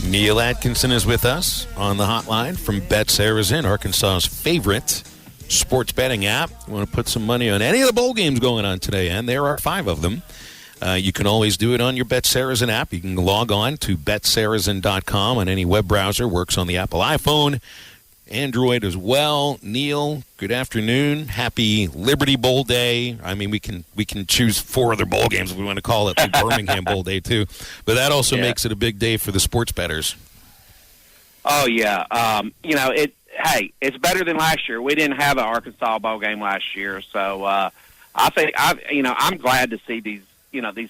Neal Atkinson is with us on the hotline from BetSaracen's, Arkansas's favorite sports betting app. You want to put some money on any of the bowl games going on today, and there are 5 of them. You can always do it on your BetSaracen's app. You can log on to BetSaracen.com on any web browser. Works on the Apple iPhone, Android as well. Neal, good afternoon. Happy Liberty Bowl Day. I mean, we can choose 4 other bowl games if we want to call it, like Birmingham Bowl Day too. But that also makes it a big day for the sports bettors. Oh yeah, it's better than last year. We didn't have an Arkansas bowl game last year, so I think I'm glad to see these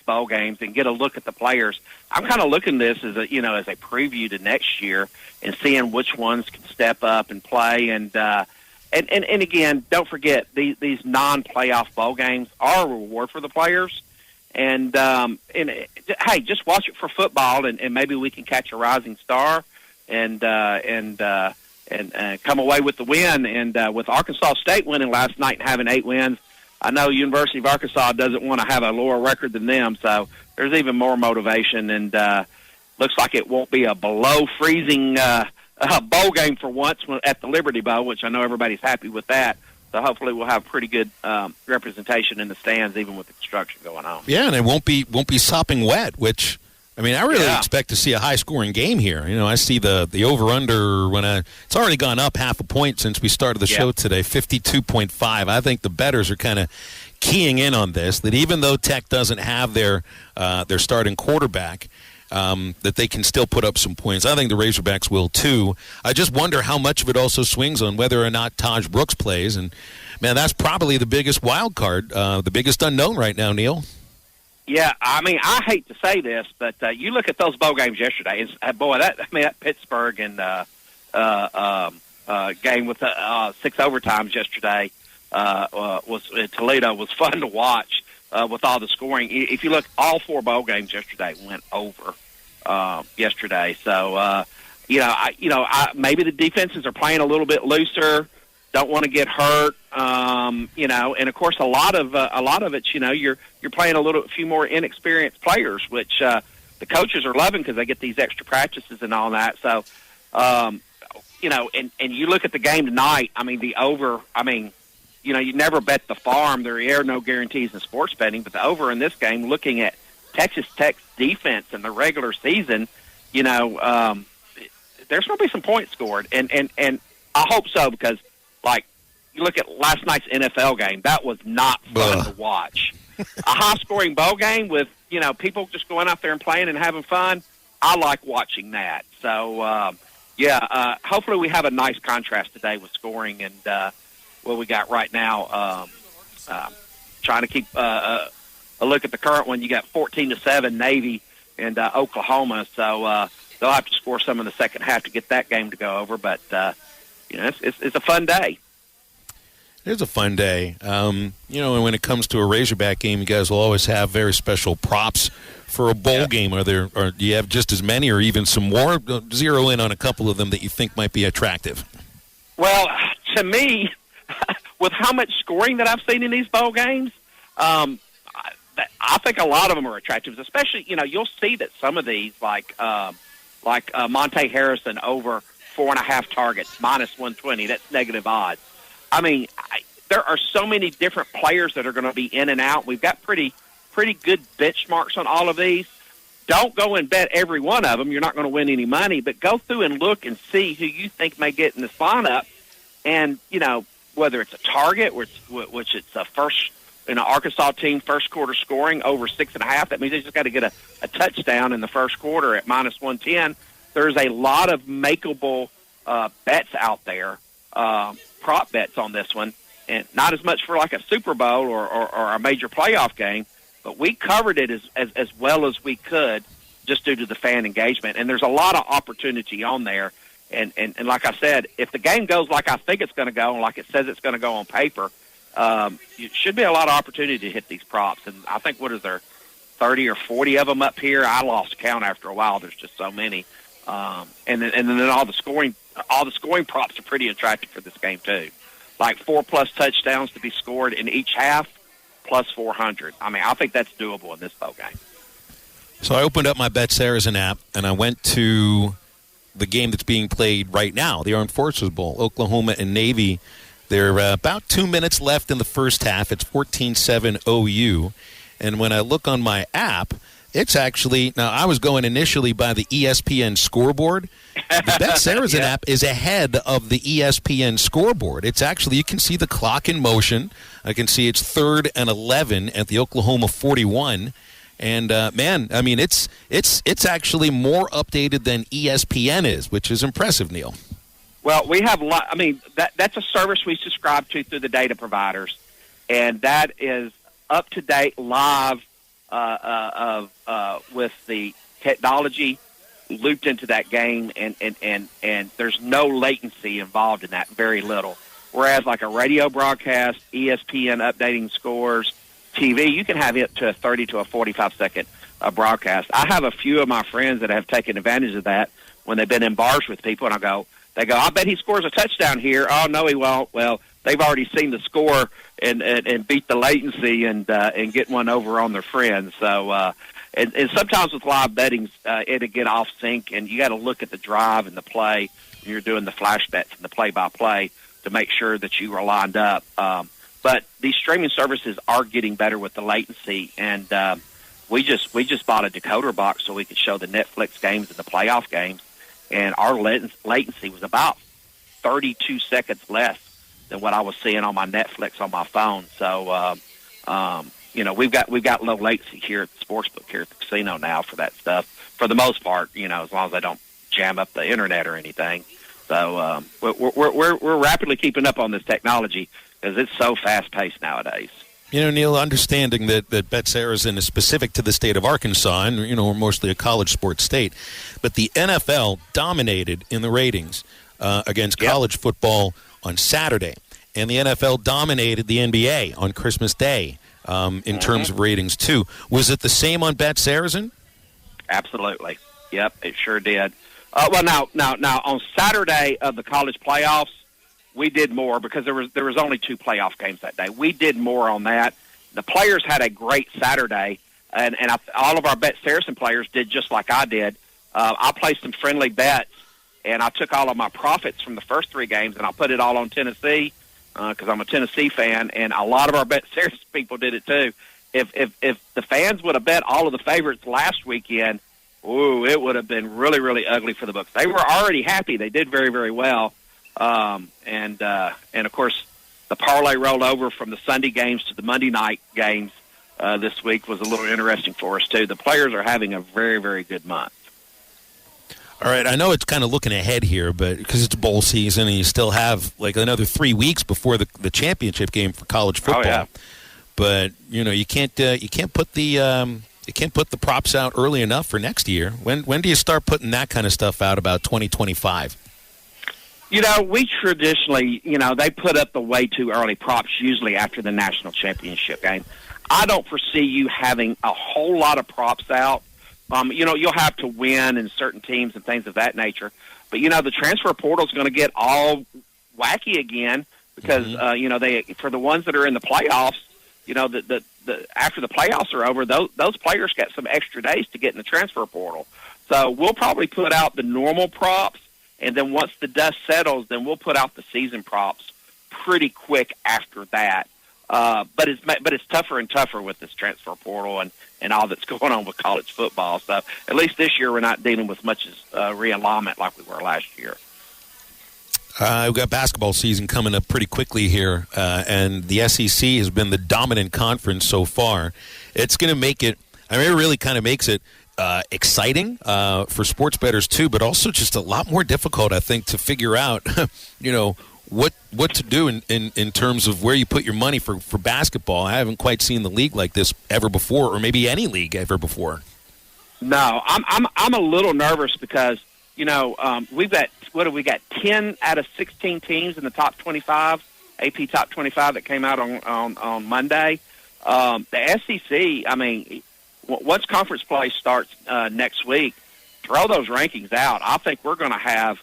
bowl games and get a look at the players. I'm kind of looking at this as a preview to next year and seeing which ones can step up and play. And again, don't forget these non-playoff bowl games are a reward for the players. And hey, just watch it for football, and maybe we can catch a rising star and come away with the win. And with Arkansas State winning last night and having 8 wins, I know University of Arkansas doesn't want to have a lower record than them, so there's even more motivation. And looks like it won't be a below freezing bowl game for once at the Liberty Bowl, which I know everybody's happy with that. So hopefully we'll have pretty good representation in the stands, even with the construction going on. Yeah, and it won't be sopping wet, which, I mean, I really expect to see a high-scoring game here. I see the over-under it's already gone up half a point since we started the show today, 52.5. I think the bettors are kind of keying in on this, that even though Tech doesn't have their starting quarterback, that they can still put up some points. I think the Razorbacks will too. I just wonder how much of it also swings on whether or not Taj Brooks plays. And, man, that's probably the biggest wild card, the biggest unknown right now, Neal. Yeah, I mean, I hate to say this, but you look at those bowl games yesterday. That Pittsburgh and game with 6 overtimes yesterday was Toledo was fun to watch with all the scoring. If you look, all 4 bowl games yesterday went over yesterday. So maybe the defenses are playing a little bit looser. Don't want to get hurt, and of course a lot of it's you're playing a few more inexperienced players, which the coaches are loving because they get these extra practices and all that. So, and you look at the game tonight. I mean, the over. I mean, you never bet the farm. There are no guarantees in sports betting, but the over in this game, looking at Texas Tech's defense in the regular season, there's going to be some points scored, and I hope so because. Like, you look at last night's NFL game, that was not fun to watch. A high-scoring bowl game with, people just going out there and playing and having fun, I like watching that. So, hopefully we have a nice contrast today with scoring and what we got right now. Trying to keep a look at the current one. You got 14-7 Navy and Oklahoma, so they'll have to score some in the second half to get that game to go over, but it's a fun day. It is a fun day. And when it comes to a Razorback game, you guys will always have very special props for a bowl game. Or do you have just as many or even some more? Zero in on a couple of them that you think might be attractive. Well, to me, with how much scoring that I've seen in these bowl games, I think a lot of them are attractive. Especially, you'll see that some of these, like Monte Harrison over 4.5 targets, minus 120. That's negative odds. I mean, there are so many different players that are going to be in and out. We've got pretty good benchmarks on all of these. Don't go and bet every one of them. You're not going to win any money, but go through and look and see who you think may get in this lineup. And, whether it's a target, which it's a first, Arkansas team first quarter scoring over 6.5. That means they just got to get a touchdown in the first quarter at minus 110. There's a lot of makeable bets out there, prop bets on this one, and not as much for like a Super Bowl or a major playoff game, but we covered it as well as we could just due to the fan engagement. And there's a lot of opportunity on there. And like I said, if the game goes like I think it's going to go and like it says it's going to go on paper, it should be a lot of opportunity to hit these props. And I think, what is there, 30 or 40 of them up here? I lost count after a while. There's just so many. And then all the scoring props are pretty attractive for this game too. Like 4+ touchdowns to be scored in each half, plus 400. I mean, I think that's doable in this bowl game. So I opened up my BetSaracen's app, and I went to the game that's being played right now, the Armed Forces Bowl, Oklahoma and Navy. There are about 2 minutes left in the first half. It's 14-7 OU. And when I look on my app, it's actually, now I was going initially by the ESPN scoreboard. The BetSaracen's app is ahead of the ESPN scoreboard. It's actually, you can see the clock in motion. I can see it's 3rd and 11 at the Oklahoma 41. And, man, I mean, it's actually more updated than ESPN is, which is impressive, Neal. Well, we have that's a service we subscribe to through the data providers, and that is up-to-date live with the technology looped into that game, and there's no latency involved in that, very little. Whereas like a radio broadcast, ESPN updating scores, TV, you can have it to a 30 to a 45-second broadcast. I have a few of my friends that have taken advantage of that when they've been in bars with people, and they go, I bet he scores a touchdown here. Oh, no, he won't. Well, they've already seen the score and beat the latency and get one over on their friends. So, and sometimes with live betting, it'll get off sync, and you got to look at the drive and the play when you're doing the flash bets and the play-by-play to make sure that you are lined up. But these streaming services are getting better with the latency, and we just bought a decoder box so we could show the Netflix games and the playoff games, and our latency was about 32 seconds less than what I was seeing on my Netflix on my phone. So, we've got low latency here at the sportsbook here at the casino now for that stuff. For the most part, as long as they don't jam up the internet or anything. So we're rapidly keeping up on this technology because it's so fast-paced nowadays. Neal, understanding that BetSaracen's is specific to the state of Arkansas, and, we're mostly a college sports state, but the NFL dominated in the ratings against college football on Saturday, and the NFL dominated the NBA on Christmas Day in terms of ratings, too. Was it the same on BetSaracen? Absolutely. Yep, it sure did. Now, on Saturday of the college playoffs, we did more because there was only 2 playoff games that day. We did more on that. The players had a great Saturday, and all of our BetSaracen players did just like I did. I placed some friendly bets, and I took all of my profits from the first 3 games, and I put it all on Tennessee because I'm a Tennessee fan, and a lot of our BetSaracen people did it too. If the fans would have bet all of the favorites last weekend, it would have been really, really ugly for the books. They were already happy. They did very, very well. And of course, the parlay rolled over from the Sunday games to the Monday night games this week was a little interesting for us, too. The players are having a very, very good month. All right, I know it's kind of looking ahead here, but because it's bowl season and you still have like another 3 weeks before the championship game for college football. Oh, yeah. But you can't put the props out early enough for next year. When do you start putting that kind of stuff out about 2025? We traditionally, they put up the way too early props usually after the national championship game. I don't foresee you having a whole lot of props out. You'll have to win in certain teams and things of that nature. But, the transfer portal is going to get all wacky again because, they for the ones that are in the playoffs, after the playoffs are over, those players got some extra days to get in the transfer portal. So we'll probably put out the normal props. And then once the dust settles, then we'll put out the season props pretty quick after that. But it's tougher and tougher with this transfer portal and all that's going on with college football. So at least this year we're not dealing with much as realignment like we were last year. We've got basketball season coming up pretty quickly here, and the SEC has been the dominant conference so far. It's going to make it – it really kind of makes it exciting for sports bettors too, but also just a lot more difficult, I think, to figure out, what to do in terms of where you put your money for basketball. I haven't quite seen the league like this ever before, or maybe any league ever before. No, I'm a little nervous because we've got 10 out of 16 teams in the top 25, AP top 25 that came out on Monday. The SEC, once conference play starts next week, throw those rankings out. I think we're going to have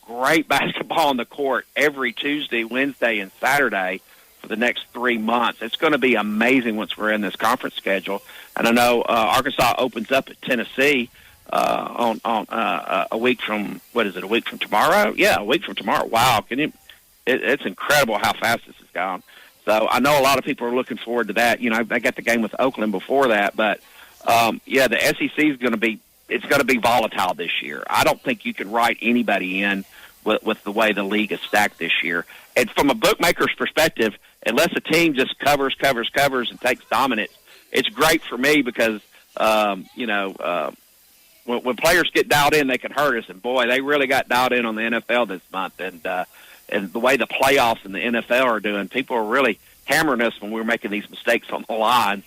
great basketball on the court every Tuesday, Wednesday, and Saturday for the next 3 months. It's going to be amazing once we're in this conference schedule. And I know Arkansas opens up at Tennessee on a week from, what is it, a week from tomorrow? Yeah, a week from tomorrow. Wow, it's incredible how fast this has gone. So I know a lot of people are looking forward to that. You know, they got the game with Oakland before that, but yeah, the SEC is going to be volatile this year. I don't think you can write anybody in with the way the league is stacked this year. And from a bookmaker's perspective, unless a team just covers and takes dominance, it's great for me because when players get dialed in, they can hurt us. And boy, they really got dialed in on the NFL this month. And the way the playoffs and the NFL are doing, people are really hammering us when we're making these mistakes on the lines,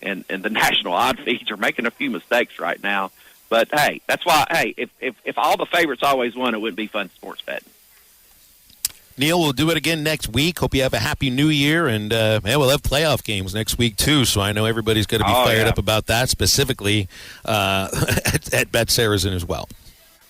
and the national odd feeds are making a few mistakes right now. But hey, that's why. Hey, if all the favorites always won, it wouldn't be fun sports betting. Neal, we'll do it again next week. Hope you have a happy new year, and we'll have playoff games next week too. So I know everybody's going to be fired up about that, specifically at BetSaracen's as well.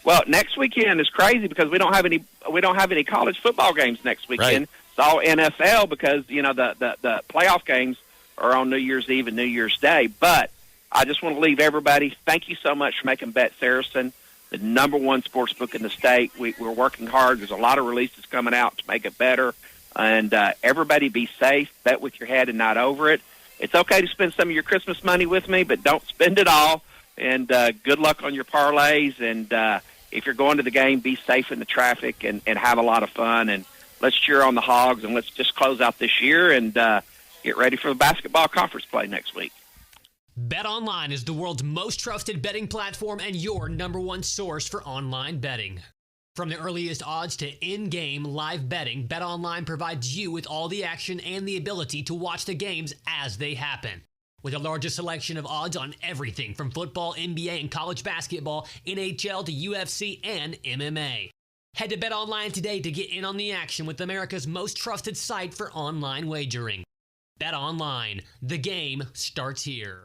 Well, next weekend is crazy because we don't have any college football games next weekend. Right. It's all NFL because the playoff games are on New Year's Eve and New Year's Day. But I just want to leave everybody. Thank you so much for making BetSaracen the number one sports book in the state. We're working hard. There's a lot of releases coming out to make it better. And everybody be safe. Bet with your head and not over it. It's okay to spend some of your Christmas money with me, but don't spend it all. And good luck on your parlays. And if you're going to the game, be safe in the traffic and have a lot of fun. And let's cheer on the Hogs, and let's just close out this year and get ready for the basketball conference play next week. BetOnline is the world's most trusted betting platform and your number one source for online betting. From the earliest odds to in-game live betting, BetOnline provides you with all the action and the ability to watch the games as they happen. With the largest selection of odds on everything from football, NBA, and college basketball, NHL to UFC and MMA. Head to BetOnline today to get in on the action with America's most trusted site for online wagering. BetOnline, the game starts here.